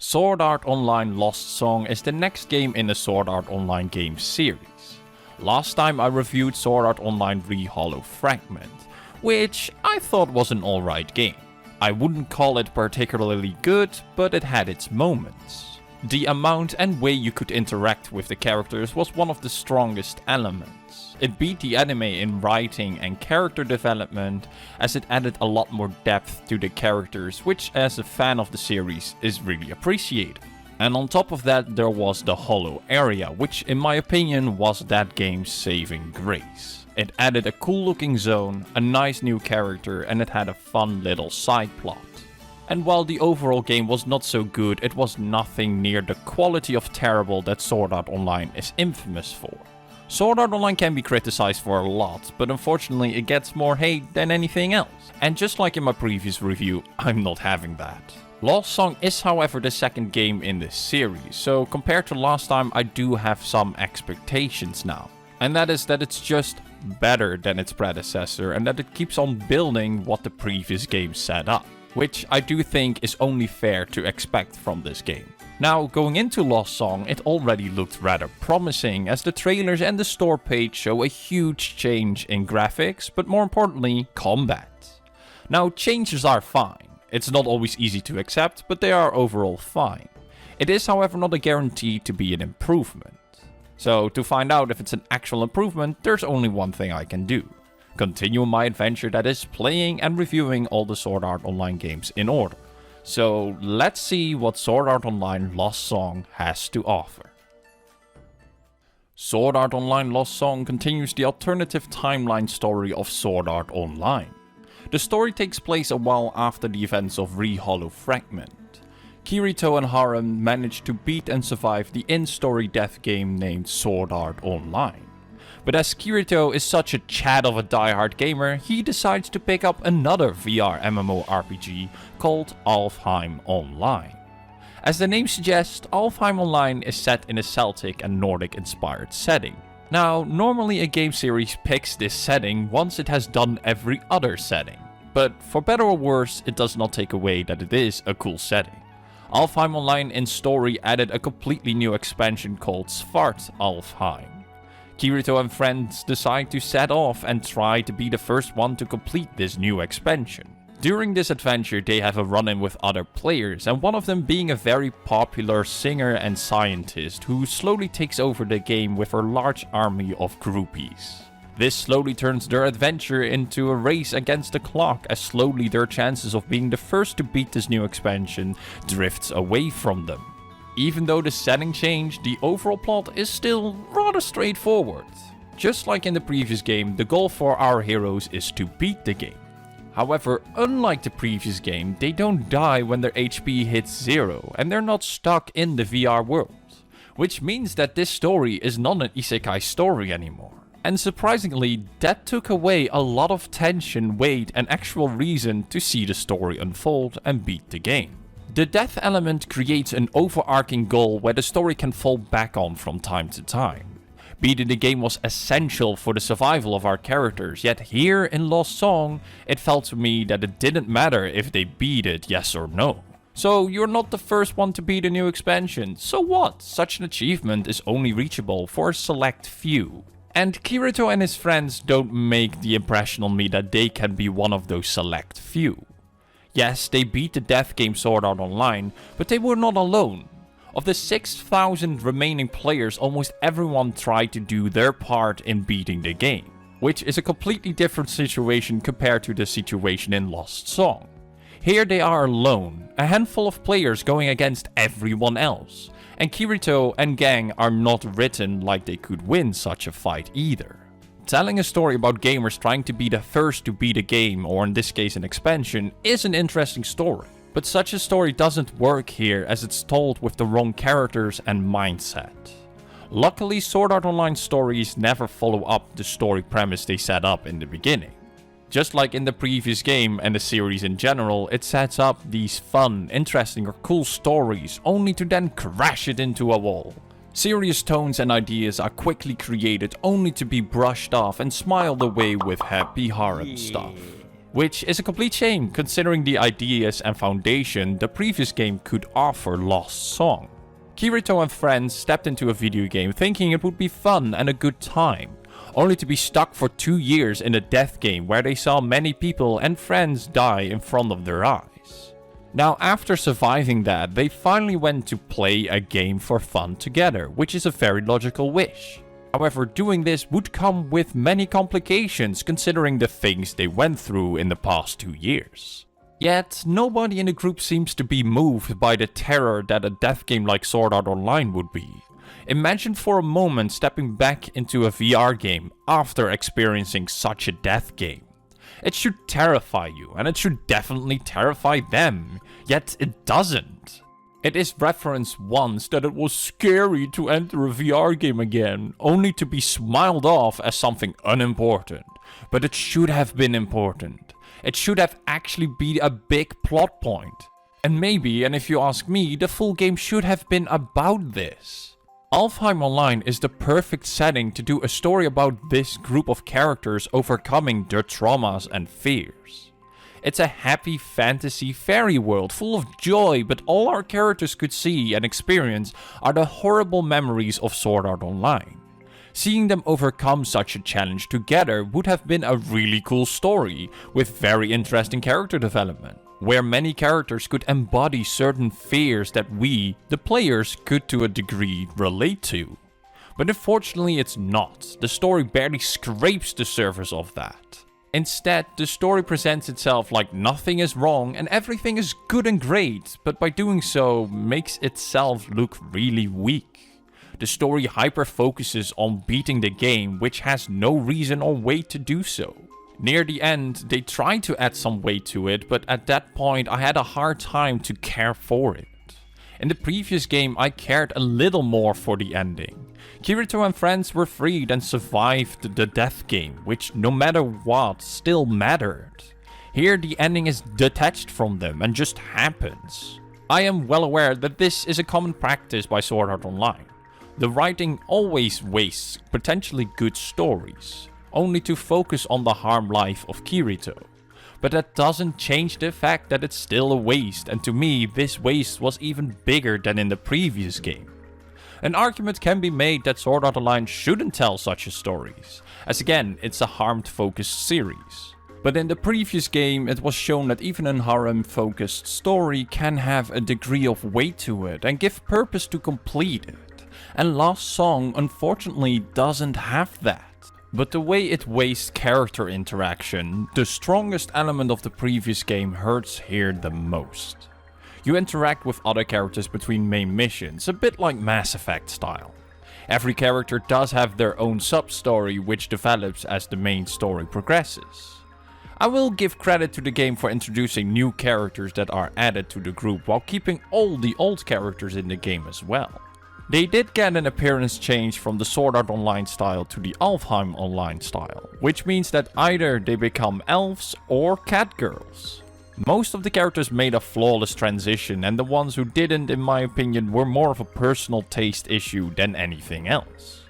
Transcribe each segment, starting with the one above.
Sword Art Online Lost Song is the next game in the Sword Art Online game series. Last time I reviewed Sword Art Online Re-Hollow Fragment, which I thought was an alright game. I wouldn't call it particularly good, but it had its moments. The amount and way you could interact with the characters was one of the strongest elements. It beat the anime in writing and character development, as it added a lot more depth to the characters, which as a fan of the series is really appreciated. And on top of that there was the Hollow area, which in my opinion was that game's saving grace. It added a cool looking zone, a nice new character, and it had a fun little side plot. And while the overall game was not so good, it was nothing near the quality of terrible that Sword Art Online is infamous for. Sword Art Online can be criticized for a lot, but unfortunately it gets more hate than anything else. And just like in my previous review, I'm not having that. Lost Song is however the second game in this series, so compared to last time I do have some expectations now. And that is that it's just better than its predecessor and that it keeps on building what the previous game set up, which I do think is only fair to expect from this game. Now, going into Lost Song, it already looked rather promising, as the trailers and the store page show a huge change in graphics, but more importantly, combat. Now, changes are fine. It's not always easy to accept, but they are overall fine. It is, however, not a guarantee to be an improvement. So, to find out if it's an actual improvement, there's only one thing I can do. Continue my adventure, that is playing and reviewing all the Sword Art Online games in order. So let's see what Sword Art Online Lost Song has to offer. Sword Art Online Lost Song continues the alternative timeline story of Sword Art Online. The story takes place a while after the events of Re-Hollow Fragment. Kirito and Harem manage to beat and survive the in-story death game named Sword Art Online. But as Kirito is such a Chad of a diehard gamer, he decides to pick up another VR MMORPG called Alfheim Online. As the name suggests, Alfheim Online is set in a Celtic and Nordic inspired setting. Now, normally a game series picks this setting once it has done every other setting. But for better or worse, it does not take away that it is a cool setting. Alfheim Online in story added a completely new expansion called Svart Alfheim. Kirito and friends decide to set off and try to be the first one to complete this new expansion. During this adventure they have a run-in with other players, and one of them being a very popular singer and scientist who slowly takes over the game with her large army of groupies. This slowly turns their adventure into a race against the clock, as slowly their chances of being the first to beat this new expansion drifts away from them. Even though the setting changed, the overall plot is still rather straightforward. Just like in the previous game, the goal for our heroes is to beat the game. However, unlike the previous game, they don't die when their HP hits 0 and they're not stuck in the VR world. Which means that this story is not an isekai story anymore. And surprisingly, that took away a lot of tension, weight and actual reason to see the story unfold and beat the game. The death element creates an overarching goal where the story can fall back on from time to time. Beating the game was essential for the survival of our characters, yet here in Lost Song, it felt to me that it didn't matter if they beat it, yes or no. So you're not the first one to beat a new expansion, so what? Such an achievement is only reachable for a select few. And Kirito and his friends don't make the impression on me that they can be one of those select few. Yes, they beat the death game Sword Art Online, but they were not alone. Of the 6,000 remaining players, almost everyone tried to do their part in beating the game, which is a completely different situation compared to the situation in Lost Song. Here they are alone, a handful of players going against everyone else, and Kirito and gang are not written like they could win such a fight either. Telling a story about gamers trying to be the first to beat a game, or in this case an expansion, is an interesting story. But such a story doesn't work here, as it's told with the wrong characters and mindset. Luckily, Sword Art Online stories never follow up the story premise they set up in the beginning. Just like in the previous game and the series in general, it sets up these fun, interesting or cool stories only to then crash it into a wall. Serious tones and ideas are quickly created only to be brushed off and smiled away with happy harem stuff. which is a complete shame considering the ideas and foundation the previous game could offer Lost Song. Kirito and friends stepped into a video game thinking it would be fun and a good time, only to be stuck for 2 years in a death game where they saw many people and friends die in front of their eyes. Now, after surviving that, they finally went to play a game for fun together, which is a very logical wish. However, doing this would come with many complications considering the things they went through in the past 2 years. Yet, nobody in the group seems to be moved by the terror that a death game like Sword Art Online would be. Imagine for a moment stepping back into a VR game after experiencing such a death game. It should terrify you, and it should definitely terrify them, yet it doesn't. It is referenced once that it was scary to enter a VR game again, only to be smiled off as something unimportant. But it should have been important. It should have actually been a big plot point. And maybe, and if you ask me, the full game should have been about this. Alfheim Online is the perfect setting to do a story about this group of characters overcoming their traumas and fears. It's a happy fantasy fairy world full of joy, but all our characters could see and experience are the horrible memories of Sword Art Online. Seeing them overcome such a challenge together would have been a really cool story, with very interesting character development, where many characters could embody certain fears that we, the players, could to a degree relate to. But unfortunately it's not. The story barely scrapes the surface of that. Instead, the story presents itself like nothing is wrong and everything is good and great, but by doing so, makes itself look really weak. The story hyper-focuses on beating the game, which has no reason or way to do so. Near the end, they tried to add some weight to it, but at that point I had a hard time to care for it. In the previous game I cared a little more for the ending. Kirito and friends were freed and survived the death game, which no matter what still mattered. Here the ending is detached from them and just happens. I am well aware that this is a common practice by Sword Art Online. The writing always wastes potentially good stories, only to focus on the harmed life of Kirito. But that doesn't change the fact that it's still a waste, and to me this waste was even bigger than in the previous game. An argument can be made that Sword Art Online shouldn't tell such stories, as again it's a harmed focused series. But in the previous game it was shown that even a harem focused story can have a degree of weight to it and give purpose to complete it. And Lost Song unfortunately doesn't have that. But the way it wastes character interaction, the strongest element of the previous game, hurts here the most. You interact with other characters between main missions, a bit like Mass Effect style. Every character does have their own sub-story which develops as the main story progresses. I will give credit to the game for introducing new characters that are added to the group while keeping all the old characters in the game as well. They did get an appearance change from the Sword Art Online style to the Alfheim Online style, which means that either they become elves or cat girls. Most of the characters made a flawless transition, and the ones who didn't, in my opinion, were more of a personal taste issue than anything else.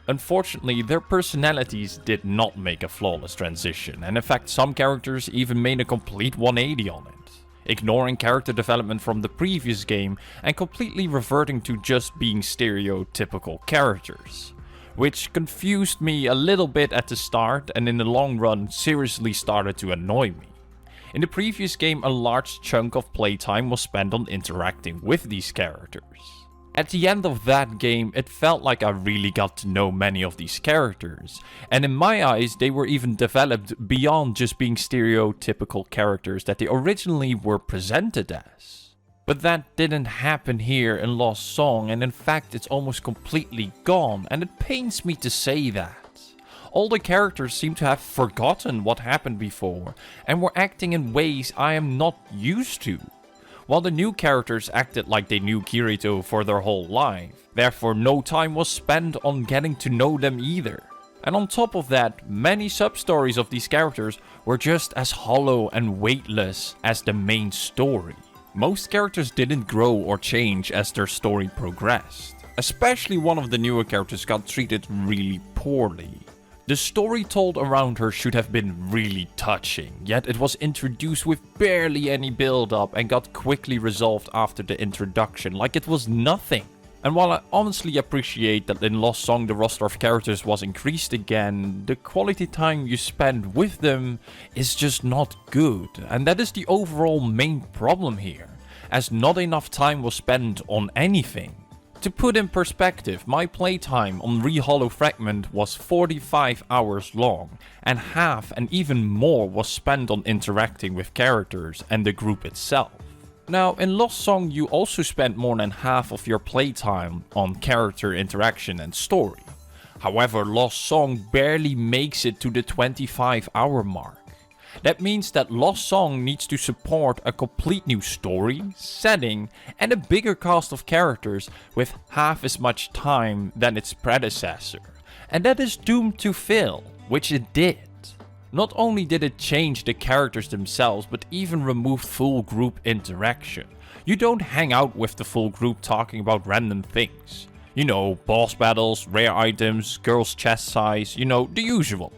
Unfortunately, their personalities did not make a flawless transition, and in fact some characters even made a complete 180 on it, ignoring character development from the previous game and completely reverting to just being stereotypical characters, which confused me a little bit at the start and in the long run seriously started to annoy me. In the previous game, a large chunk of playtime was spent on interacting with these characters. At the end of that game, it felt like I really got to know many of these characters, and in my eyes they were even developed beyond just being stereotypical characters that they originally were presented as. But that didn't happen here in Lost Song, and in fact it's almost completely gone, and it pains me to say that. All the characters seem to have forgotten what happened before, and were acting in ways I am not used to. While the new characters acted like they knew Kirito for their whole life, therefore no time was spent on getting to know them either. And on top of that, many sub-stories of these characters were just as hollow and weightless as the main story. Most characters didn't grow or change as their story progressed. Especially one of the newer characters got treated really poorly. The story told around her should have been really touching, yet it was introduced with barely any build-up and got quickly resolved after the introduction, like it was nothing. And while I honestly appreciate that in Lost Song the roster of characters was increased again, the quality time you spend with them is just not good, and that is the overall main problem here, as not enough time was spent on anything. To put in perspective, my playtime on ReHolo Fragment was 45 hours long, and half and even more was spent on interacting with characters and the group itself. Now, in Lost Song you also spent more than half of your playtime on character interaction and story. However, Lost Song barely makes it to the 25-hour mark. That means that Lost Song needs to support a complete new story, setting, and a bigger cast of characters with half as much time than its predecessor. And that is doomed to fail, which it did. Not only did it change the characters themselves, but even removed full group interaction. You don't hang out with the full group talking about random things. You know, boss battles, rare items, girls' chest size, you know, the usual.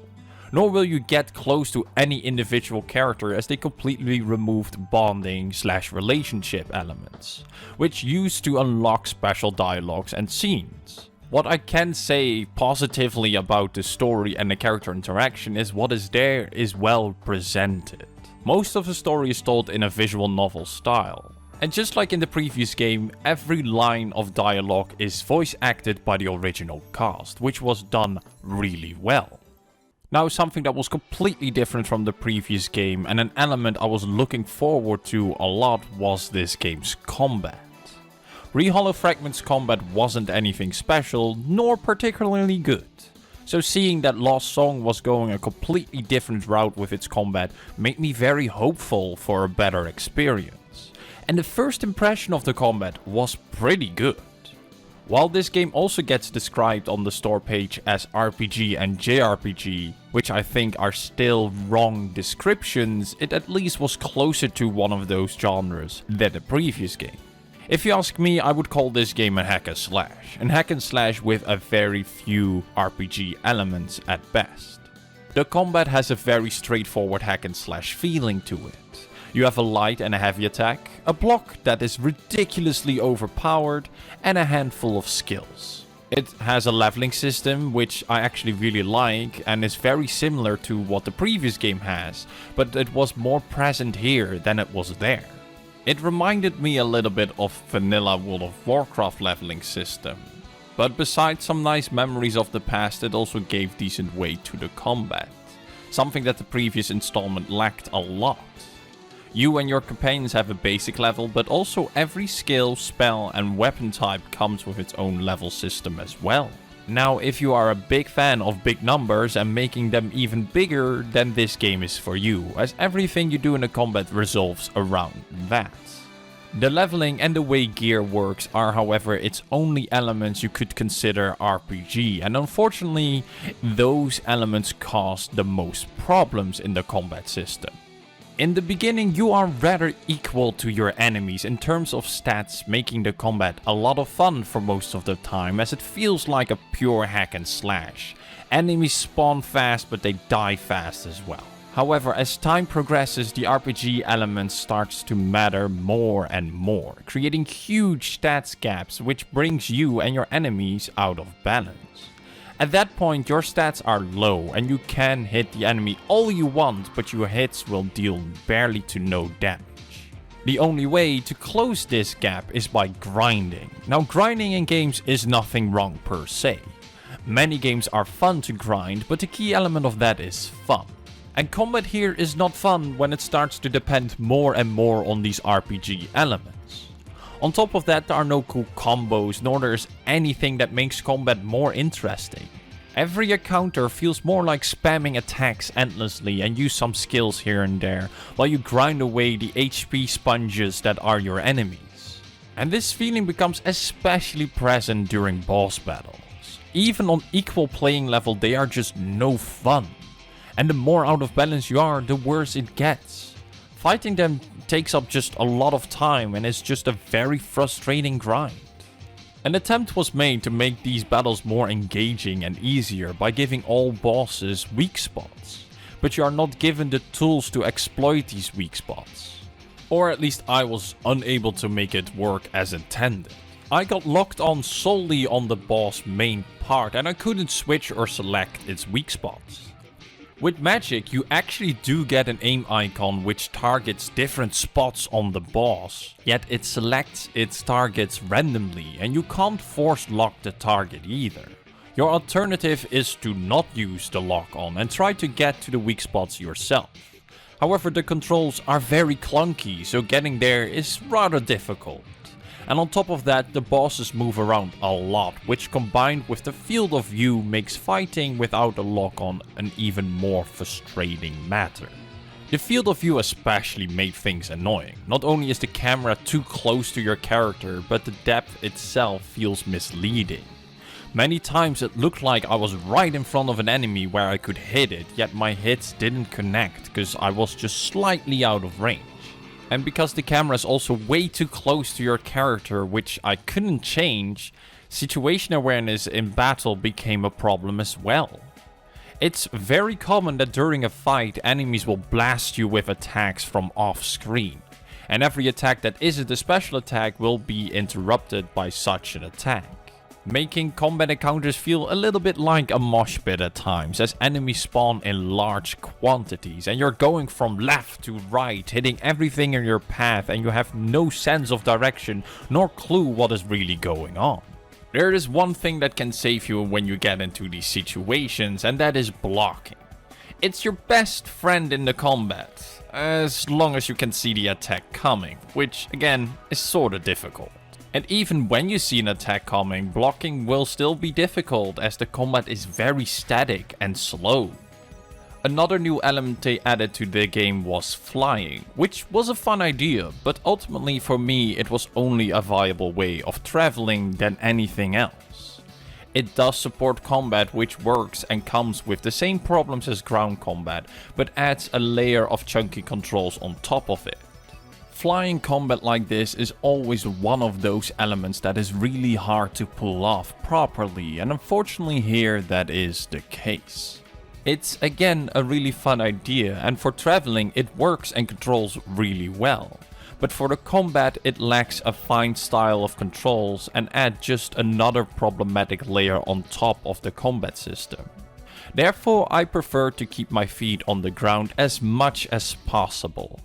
Nor will you get close to any individual character as they completely removed bonding/relationship elements, which used to unlock special dialogues and scenes. What I can say positively about the story and the character interaction is what is there is well presented. Most of the story is told in a visual novel style. And just like in the previous game, every line of dialogue is voice acted by the original cast, which was done really well. Now, something that was completely different from the previous game and an element I was looking forward to a lot was this game's combat. ReHolo Fragment's combat wasn't anything special, nor particularly good. So seeing that Lost Song was going a completely different route with its combat made me very hopeful for a better experience. And the first impression of the combat was pretty good. While this game also gets described on the store page as RPG and JRPG, which I think are still wrong descriptions, it at least was closer to one of those genres than the previous game. If you ask me, I would call this game a hack and slash with a very few RPG elements at best. The combat has a very straightforward hack and slash feeling to it. You have a light and a heavy attack, a block that is ridiculously overpowered, and a handful of skills. It has a leveling system, which I actually really like, and is very similar to what the previous game has, but it was more present here than it was there. It reminded me a little bit of vanilla World of Warcraft leveling system. But besides some nice memories of the past, it also gave decent weight to the combat. Something that the previous installment lacked a lot. You and your companions have a basic level, but also every skill, spell and weapon type comes with its own level system as well. Now, if you are a big fan of big numbers and making them even bigger, then this game is for you, as everything you do in the combat revolves around that. The leveling and the way gear works are, however, its only elements you could consider RPG, and unfortunately, those elements cause the most problems in the combat system. In the beginning, you are rather equal to your enemies in terms of stats, making the combat a lot of fun for most of the time, as it feels like a pure hack and slash. Enemies spawn fast, but they die fast as well. However, as time progresses, the RPG element starts to matter more and more, creating huge stats gaps, which brings you and your enemies out of balance. At that point, your stats are low and you can hit the enemy all you want, but your hits will deal barely to no damage. The only way to close this gap is by grinding. Now, grinding in games is nothing wrong per se. Many games are fun to grind, but the key element of that is fun. And combat here is not fun when it starts to depend more and more on these RPG elements. On top of that, there are no cool combos, nor there's anything that makes combat more interesting. Every encounter feels more like spamming attacks endlessly and use some skills here and there, while you grind away the HP sponges that are your enemies. And this feeling becomes especially present during boss battles. Even on equal playing level, they are just no fun. And the more out of balance you are, the worse it gets. Fighting them takes up just a lot of time and is just a very frustrating grind. An attempt was made to make these battles more engaging and easier by giving all bosses weak spots, but you are not given the tools to exploit these weak spots. Or at least I was unable to make it work as intended. I got locked on solely on the boss main part and I couldn't switch or select its weak spots. With magic, you actually do get an aim icon which targets different spots on the boss, yet it selects its targets randomly and you can't force lock the target either. Your alternative is to not use the lock on and try to get to the weak spots yourself. However, the controls are very clunky, so getting there is rather difficult. And on top of that, the bosses move around a lot, which combined with the field of view makes fighting without a lock-on an even more frustrating matter. The field of view especially made things annoying. Not only is the camera too close to your character, but the depth itself feels misleading. Many times it looked like I was right in front of an enemy where I could hit it, yet my hits didn't connect because I was just slightly out of range. And because the camera is also way too close to your character, which I couldn't change, situation awareness in battle became a problem as well. It's very common that during a fight, enemies will blast you with attacks from off screen. And every attack that isn't a special attack will be interrupted by such an attack, making combat encounters feel a little bit like a mosh pit at times, as enemies spawn in large quantities and you're going from left to right, hitting everything in your path, and you have no sense of direction nor clue what is really going on. There is one thing that can save you when you get into these situations, and that is blocking. It's your best friend in the combat, as long as you can see the attack coming, which again is sorta difficult. And even when you see an attack coming, blocking will still be difficult as the combat is very static and slow. Another new element they added to the game was flying, which was a fun idea, but ultimately for me it was only a viable way of traveling than anything else. It does support combat which works and comes with the same problems as ground combat, but adds a layer of chunky controls on top of it. Flying combat like this is always one of those elements that is really hard to pull off properly, and unfortunately here that is the case. It's again a really fun idea, and for traveling it works and controls really well. But for the combat it lacks a fine style of controls and adds just another problematic layer on top of the combat system. Therefore I prefer to keep my feet on the ground as much as possible.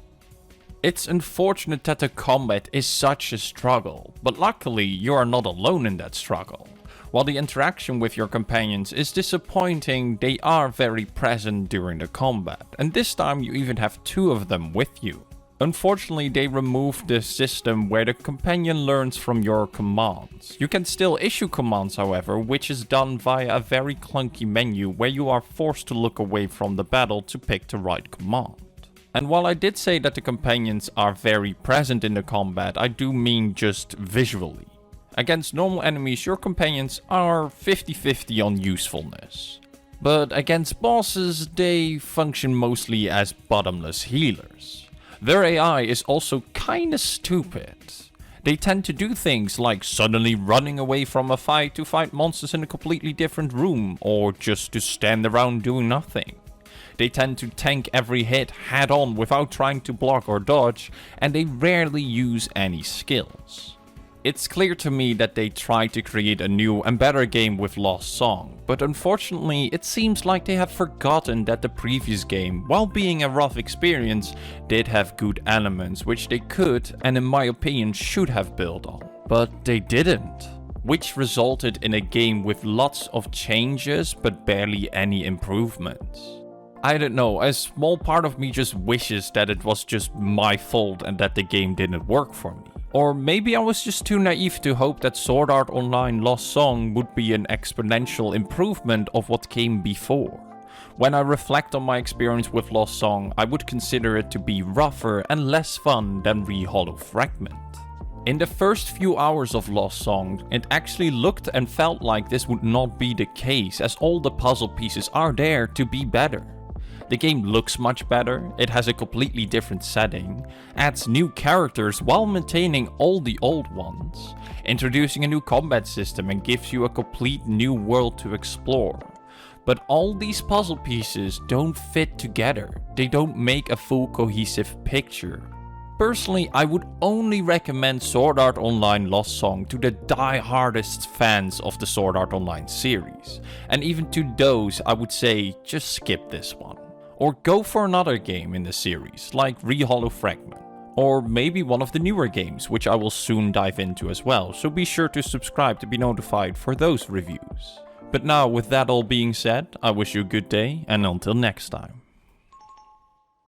It's unfortunate that the combat is such a struggle, but luckily you are not alone in that struggle. While the interaction with your companions is disappointing, they are very present during the combat, and this time you even have two of them with you. Unfortunately, they removed the system where the companion learns from your commands. You can still issue commands, however, which is done via a very clunky menu where you are forced to look away from the battle to pick the right command. And while I did say that the companions are very present in the combat, I do mean just visually. Against normal enemies, your companions are 50-50 on usefulness. But against bosses, they function mostly as bottomless healers. Their AI is also kinda stupid. They tend to do things like suddenly running away from a fight to fight monsters in a completely different room, or just to stand around doing nothing. They tend to tank every hit head on without trying to block or dodge, and they rarely use any skills. It's clear to me that they tried to create a new and better game with Lost Song, but unfortunately it seems like they have forgotten that the previous game, while being a rough experience, did have good elements which they could, and in my opinion should have built on. But they didn't, which resulted in a game with lots of changes but barely any improvements. I don't know, a small part of me just wishes that it was just my fault and that the game didn't work for me. Or maybe I was just too naive to hope that Sword Art Online Lost Song would be an exponential improvement of what came before. When I reflect on my experience with Lost Song, I would consider it to be rougher and less fun than Re-Hollow Fragment. In the first few hours of Lost Song, it actually looked and felt like this would not be the case, as all the puzzle pieces are there to be better. The game looks much better, it has a completely different setting, adds new characters while maintaining all the old ones, introducing a new combat system and gives you a complete new world to explore. But all these puzzle pieces don't fit together, they don't make a full cohesive picture. Personally, I would only recommend Sword Art Online Lost Song to the die-hardest fans of the Sword Art Online series. And even to those, I would say just skip this one. Or go for another game in the series, like ReHolo Fragment. Or maybe one of the newer games, which I will soon dive into as well, so be sure to subscribe to be notified for those reviews. But now, with that all being said, I wish you a good day, and until next time.